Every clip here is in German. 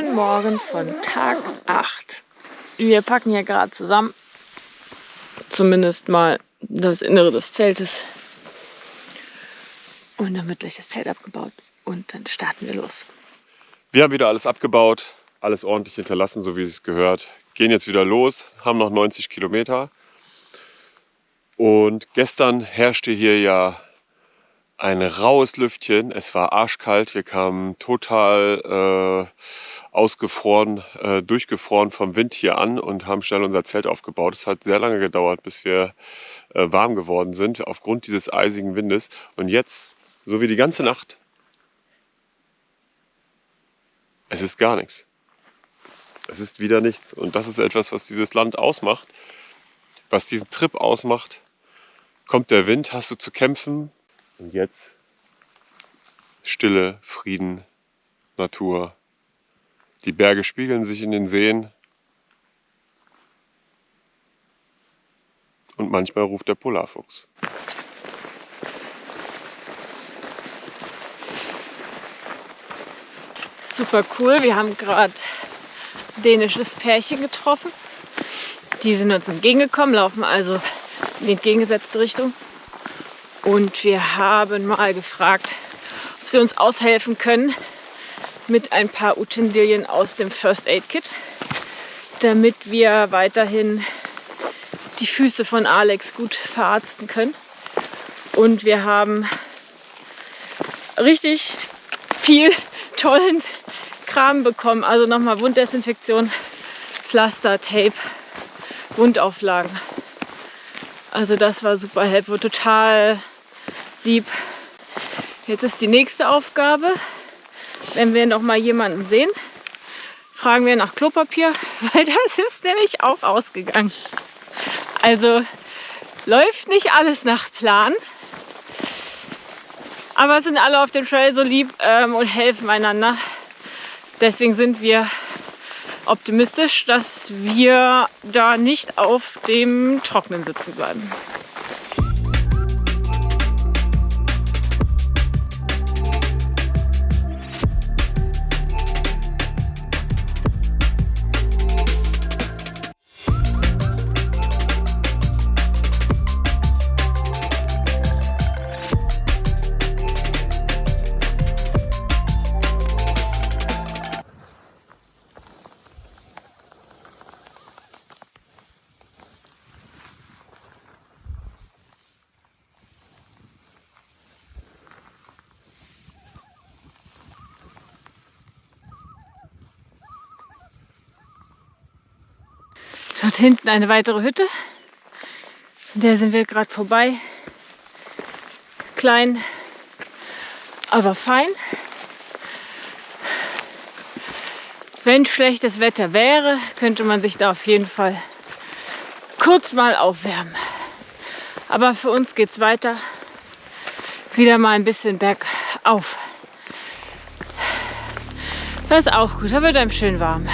Guten Morgen von Tag 8. Wir packen hier gerade zusammen, zumindest mal das Innere des Zeltes. Und dann wird gleich das Zelt abgebaut und dann starten wir los. Wir haben wieder alles abgebaut, alles ordentlich hinterlassen, so wie es gehört. Gehen jetzt wieder los, haben noch 90 Kilometer. Und gestern herrschte hier ja ein raues Lüftchen. Es war arschkalt. Wir kamen total ausgefroren, durchgefroren vom Wind hier an und haben schnell unser Zelt aufgebaut. Es hat sehr lange gedauert, bis wir warm geworden sind, aufgrund dieses eisigen Windes. Und jetzt, so wie die ganze Nacht, es ist gar nichts. Es ist wieder nichts. Und das ist etwas, was dieses Land ausmacht, was diesen Trip ausmacht. Kommt der Wind, hast du zu kämpfen. Und jetzt Stille, Frieden, Natur. Die Berge spiegeln sich in den Seen. Und manchmal ruft der Polarfuchs. Super cool, wir haben gerade ein dänisches Pärchen getroffen. Die sind uns entgegengekommen, laufen also in die entgegengesetzte Richtung. Und wir haben mal gefragt, ob sie uns aushelfen können mit ein paar Utensilien aus dem First Aid Kit, damit wir weiterhin die Füße von Alex gut verarzten können. Und wir haben richtig viel tollen Kram bekommen. Also nochmal Wunddesinfektion, Pflaster, Tape, Wundauflagen. Also das war super helpful, total lieb. Jetzt ist die nächste Aufgabe, wenn wir noch mal jemanden sehen, fragen wir nach Klopapier, weil das ist nämlich auch ausgegangen. Also läuft nicht alles nach Plan, aber es sind alle auf dem Trail so lieb und helfen einander. Deswegen sind wir optimistisch, dass wir da nicht auf dem Trockenen sitzen bleiben. Dort hinten eine weitere Hütte, an der sind wir gerade vorbei. Klein, aber fein. Wenn schlechtes Wetter wäre, könnte man sich da auf jeden Fall kurz mal aufwärmen. Aber für uns geht es weiter. Wieder mal ein bisschen bergauf. Das ist auch gut, da wird einem schön warm.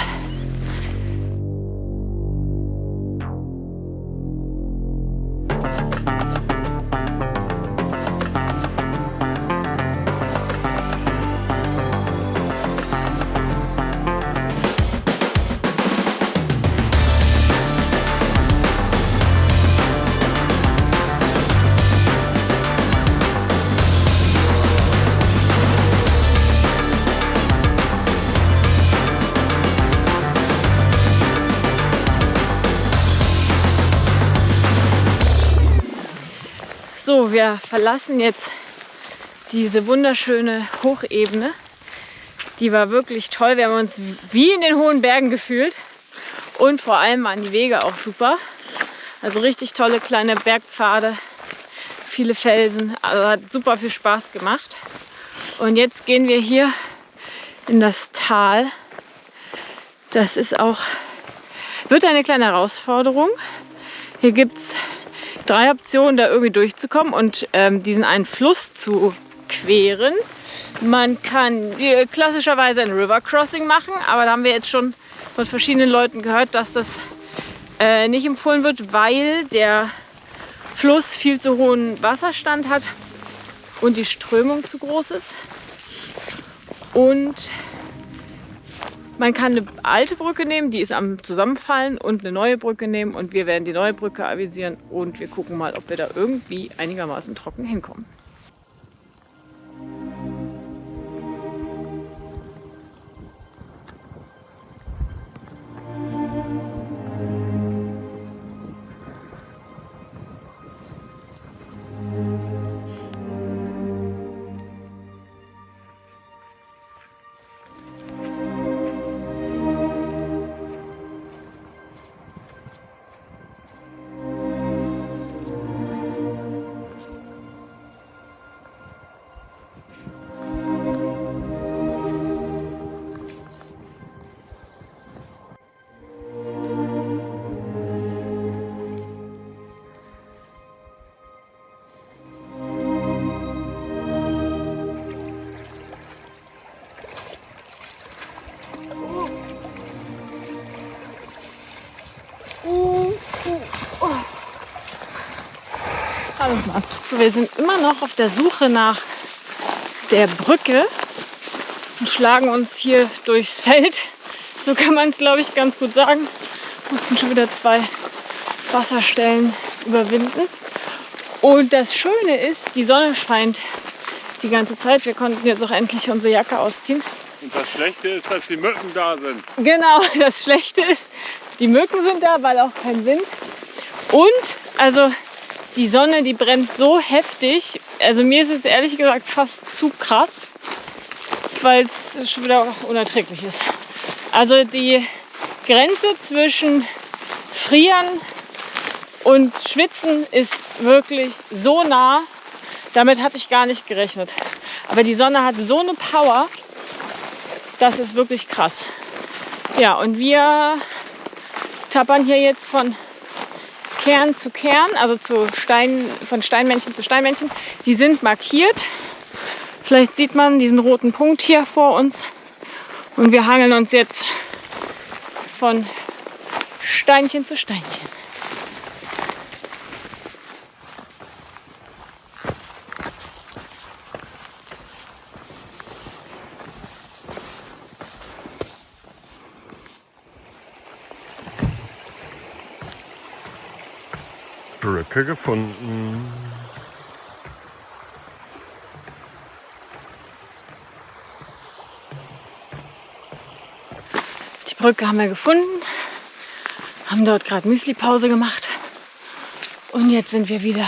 So, wir verlassen jetzt diese wunderschöne Hochebene. Die war wirklich toll. Wir haben uns wie in den hohen Bergen gefühlt. Und vor allem waren die Wege auch super. Also richtig tolle kleine Bergpfade, viele Felsen. Also hat super viel Spaß gemacht. Und jetzt gehen wir hier in das Tal. Das ist auch, wird eine kleine Herausforderung. Hier gibt es 3 Optionen, da irgendwie durchzukommen und diesen einen Fluss zu queren. Man kann klassischerweise ein River Crossing machen, aber da haben wir jetzt schon von verschiedenen Leuten gehört, dass das nicht empfohlen wird, weil der Fluss viel zu hohen Wasserstand hat und die Strömung zu groß ist. Und Man kann eine alte Brücke nehmen, die ist am Zusammenfallen, und eine neue Brücke nehmen, und wir werden die neue Brücke avisieren und wir gucken mal, ob wir da irgendwie einigermaßen trocken hinkommen. So, wir sind immer noch auf der Suche nach der Brücke und schlagen uns hier durchs Feld. So kann man es, glaube ich, ganz gut sagen. Mussten schon wieder 2 Wasserstellen überwinden. Und das Schöne ist, die Sonne scheint die ganze Zeit. Wir konnten jetzt auch endlich unsere Jacke ausziehen. Und das Schlechte ist, dass die Mücken da sind. Genau, das Schlechte ist, die Mücken sind da, weil auch kein Wind. Und, also die Sonne, die brennt so heftig. Also mir ist es ehrlich gesagt fast zu krass, weil es schon wieder unerträglich ist. Also die Grenze zwischen Frieren und Schwitzen ist wirklich so nah. Damit hatte ich gar nicht gerechnet. Aber die Sonne hat so eine Power, das ist wirklich krass. Ja, und wir tappern hier jetzt von Kern zu Kern, also von Steinmännchen zu Steinmännchen. Die sind markiert. Vielleicht sieht man diesen roten Punkt hier vor uns. Und wir hangeln uns jetzt von Steinchen zu Steinchen. Brücke gefunden. Die Brücke haben wir gefunden, haben dort gerade Müsli-Pause gemacht und jetzt sind wir wieder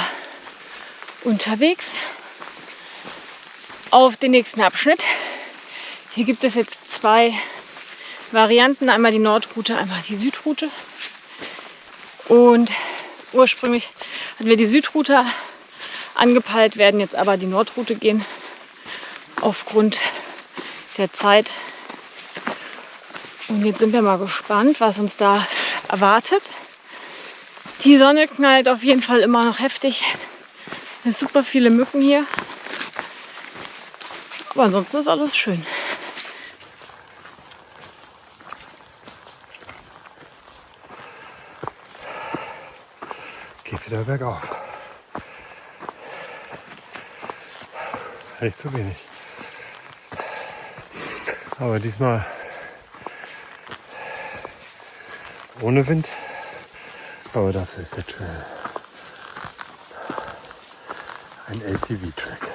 unterwegs auf den nächsten Abschnitt. Hier gibt es jetzt 2 Varianten, einmal die Nordroute, einmal die Südroute. Und ursprünglich hatten wir die Südroute angepeilt, werden jetzt aber die Nordroute gehen aufgrund der Zeit. Und jetzt sind wir mal gespannt, was uns da erwartet. Die Sonne knallt auf jeden Fall immer noch heftig. Es sind super viele Mücken hier. Aber ansonsten ist alles schön. Geht wieder bergauf. Nicht so wenig. Aber diesmal ohne Wind. Aber dafür ist der Trail ein LTV-Track.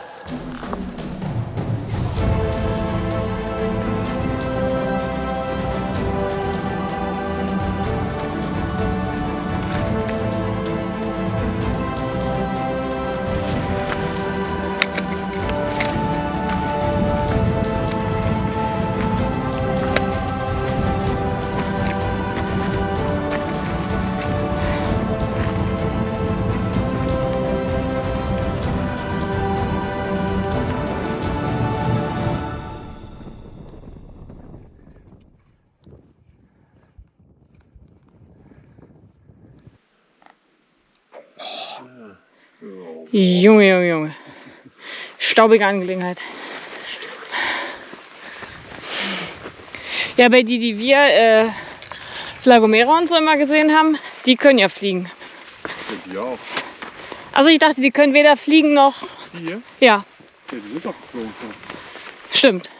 Junge, Junge, Junge. Staubige Angelegenheit. Ja, bei die wir La Gomera und so immer gesehen haben, die können ja fliegen. Die auch. Also ich dachte, die können weder fliegen noch... Hier? Ja. Ja, die sind doch geflogen. Stimmt.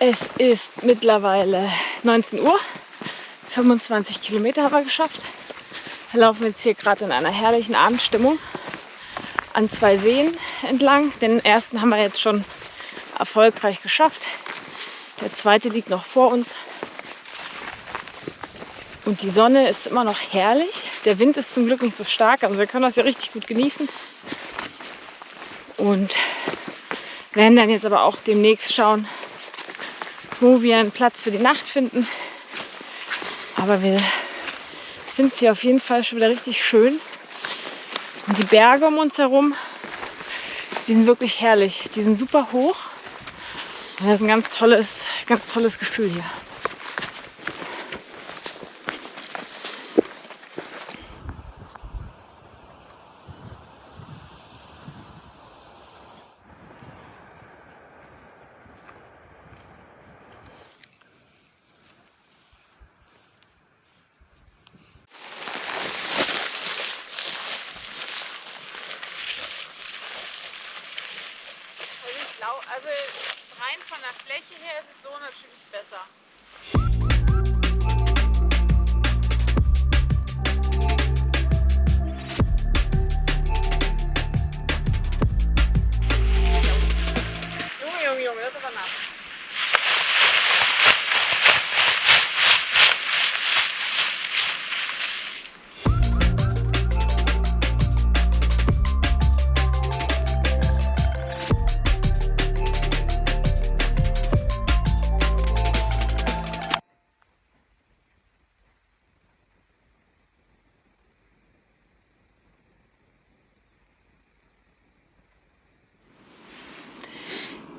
Es ist mittlerweile 19 Uhr. 25 Kilometer haben wir geschafft. Wir laufen jetzt hier gerade in einer herrlichen Abendstimmung an 2 Seen entlang. Den ersten haben wir jetzt schon erfolgreich geschafft. Der zweite liegt noch vor uns. Und die Sonne ist immer noch herrlich. Der Wind ist zum Glück nicht so stark, also wir können das ja richtig gut genießen. Und werden dann jetzt aber auch demnächst schauen, wo wir einen Platz für die Nacht finden. Aber wir finden es hier auf jeden Fall schon wieder richtig schön. Und die Berge um uns herum, die sind wirklich herrlich. Die sind super hoch. Und das ist ein ganz tolles Gefühl hier. Also rein von der Fläche her ist es so natürlich besser. Junge, das ist aber nass.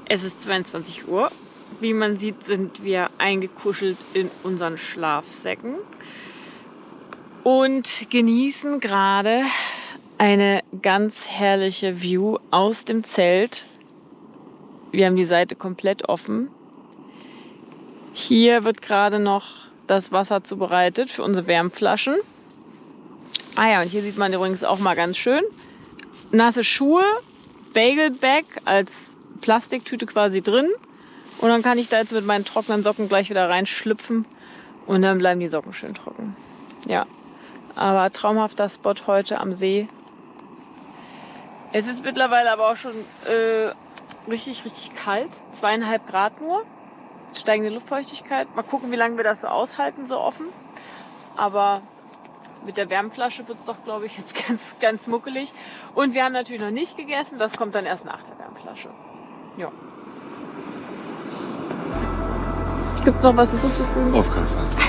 Es ist 22 Uhr. Wie man sieht, sind wir eingekuschelt in unseren Schlafsäcken und genießen gerade eine ganz herrliche View aus dem Zelt. Wir haben die Seite komplett offen. Hier wird gerade noch das Wasser zubereitet für unsere Wärmflaschen. Ah ja, und hier sieht man übrigens auch mal ganz schön nasse Schuhe, Bagel-Bag als Plastiktüte quasi drin. Und dann kann ich da jetzt mit meinen trockenen Socken gleich wieder reinschlüpfen und dann bleiben die Socken schön trocken. Ja, aber traumhafter Spot heute am See. Es ist mittlerweile aber auch schon richtig kalt. 2,5 Grad nur. Steigende Luftfeuchtigkeit. Mal gucken, wie lange wir das so aushalten, so offen. Aber mit der Wärmflasche wird es doch, glaube ich, jetzt ganz muckelig. Und wir haben natürlich noch nicht gegessen. Das kommt dann erst nach der Wärmflasche. Ja. Gibt es noch was hinzuzufügen? Auf keinen Fall.